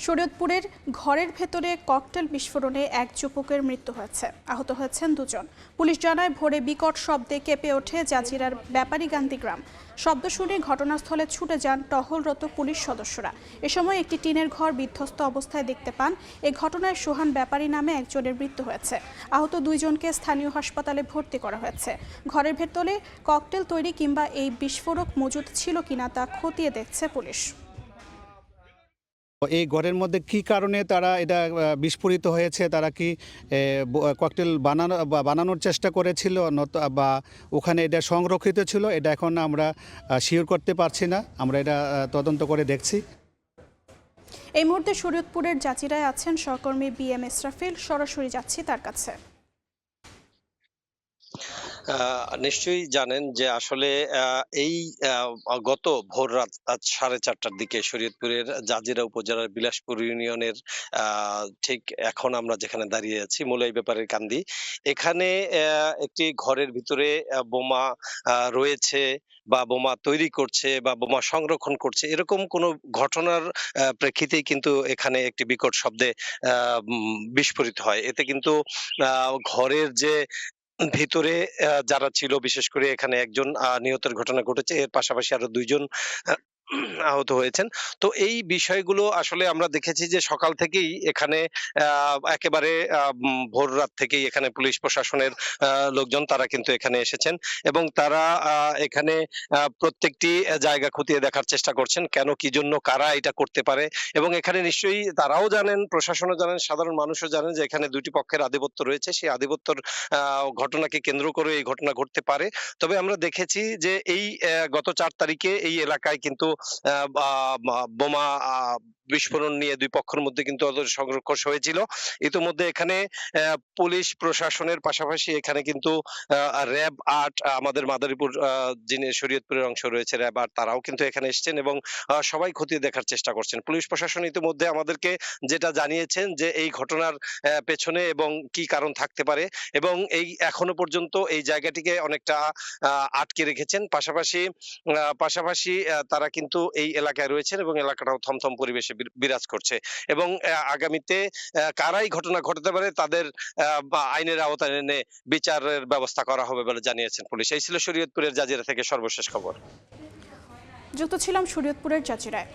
শরীয়তপুরের ঘরের ভেতরে ককটেল বিস্ফোরণে এক যুবকের মৃত্যু হয়েছে, আহত হয়েছেন দুজন। পুলিশ জানায় ভোরে বিকট শব্দে কেঁপে ওঠে জাজিরার ব্যাপারীগান্তি গ্রাম। শব্দ শুনে ঘটনাস্থলে ছুটে যান টহলরত পুলিশ সদস্যরা। এ সময় একটি টিনের ঘর বিধ্বস্ত অবস্থায় দেখতে পান। এ ঘটনায় সোহান ব্যাপারী নামে একজনের মৃত্যু হয়েছে। আহত দুইজনকে স্থানীয় হাসপাতালে ভর্তি করা হয়েছে। ঘরের ভেতরে ককটেল তৈরি কিংবা এই বিস্ফোরক মজুদ ছিল কিনা তা খতিয়ে দেখছে পুলিশ। এই ঘরের মধ্যে কি কারণে তারা এটা বিস্ফোরিত হয়েছে, তারা কি ককটেল বানানোর চেষ্টা করেছিল বা ওখানে এটা সংরক্ষিত ছিল, এটা এখন আমরা শিওর করতে পারছি না। আমরা এটা তদন্ত করে দেখছি। এই মুহূর্তে শরীয়তপুরের জাজিরায় আছেন সহকর্মী BM ইসরাফিল, সরাসরি যাচ্ছি তার কাছে। নিশ্চয়ই জানেন যে আসলে এই গত ভোর রাত 4:30টার দিকে শরীয়তপুরের জাজিরা উপজেলার বিলাসপুর ইউনিয়নের ঠিক এখন আমরা যেখানে দাঁড়িয়ে আছি মুলাই ব্যাপারের কান্দি, এখানে একটি ঘরের ভিতরে বোমা রয়েছে বা বোমা তৈরি করছে বা বোমা সংরক্ষণ করছে, এরকম কোনো ঘটনার প্রেক্ষিতেই কিন্তু এখানে একটি বিকট শব্দে বিস্ফোরিত হয়। এতে কিন্তু ঘরের যে ভিতরে যারা ছিল, বিশেষ করে এখানে একজন নিহতের ঘটনা ঘটেছে। এর পাশাপাশি আরো ২ জন আ আহত হয়েছেন। তো এই বিষয়গুলো আসলে আমরা দেখেছি যে সকাল থেকেই এখানে আ একেবারে ভোর রাত থেকেই এখানে পুলিশ প্রশাসনের লোকজন তারা কিন্তু এখানে এসেছেন এবং তারা এখানে প্রত্যেকটি জায়গা খতিয়ে দেখার চেষ্টা করছেন। কেন, কি জন্য, কারা এটা করতে পারে এবং এখানে নিশ্চয়ই তারাও জানেন, প্রশাসনও জানেন, সাধারণ মানুষও জানেন যে এখানে ২ টি পক্ষের আধিপত্য রয়েছে। সেই আধিপত্যর ঘটনাকে কেন্দ্র করে এই ঘটনা ঘটতে পারে। তবে আমরা দেখেছি যে এই গত ৪ তারিখে এই এলাকায় কিন্তু বোমা বিস্ফোরণ নিয়ে ২ পক্ষের মধ্যে কিন্তু সংঘর্ষ হয়েছিল। ইতিমধ্যে এখানে পুলিশ প্রশাসনের পাশাপাশি এখানে কিন্তু র‍্যাব ৮ আমাদের মাদারীপুর যিনি শরীয়তপুরের অংশ রয়েছে র‍্যাব ৮ তারাও কিন্তু এখানে এসেছেন এবং সবাই খতিয়ে দেখার চেষ্টা করছেন। পুলিশ প্রশাসন ইতিমধ্যে আমাদেরকে যেটা জানিয়েছেন যে এই ঘটনার পেছনে এবং কি কারণ থাকতে পারে এবং এই এখনো পর্যন্ত এই জায়গাটিকে অনেকটা আটকে রেখেছেন। পাশাপাশি তারা কিন্তু এই এলাকায় রয়েছেন এবং এলাকাটাও থমথম পরিবেশে বিরাজ করছে এবং আগামীতে কারাই ঘটনা ঘটাতে পারে তাদের আইনের আওতায় এনে বিচারের ব্যবস্থা করা হবে বলে জানিয়েছেন পুলিশ। এই ছিল শরীয়তপুরের জাজিরা থেকে সর্বশেষ খবর। যুক্ত ছিলাম শরীয়তপুরের জাজিরায়।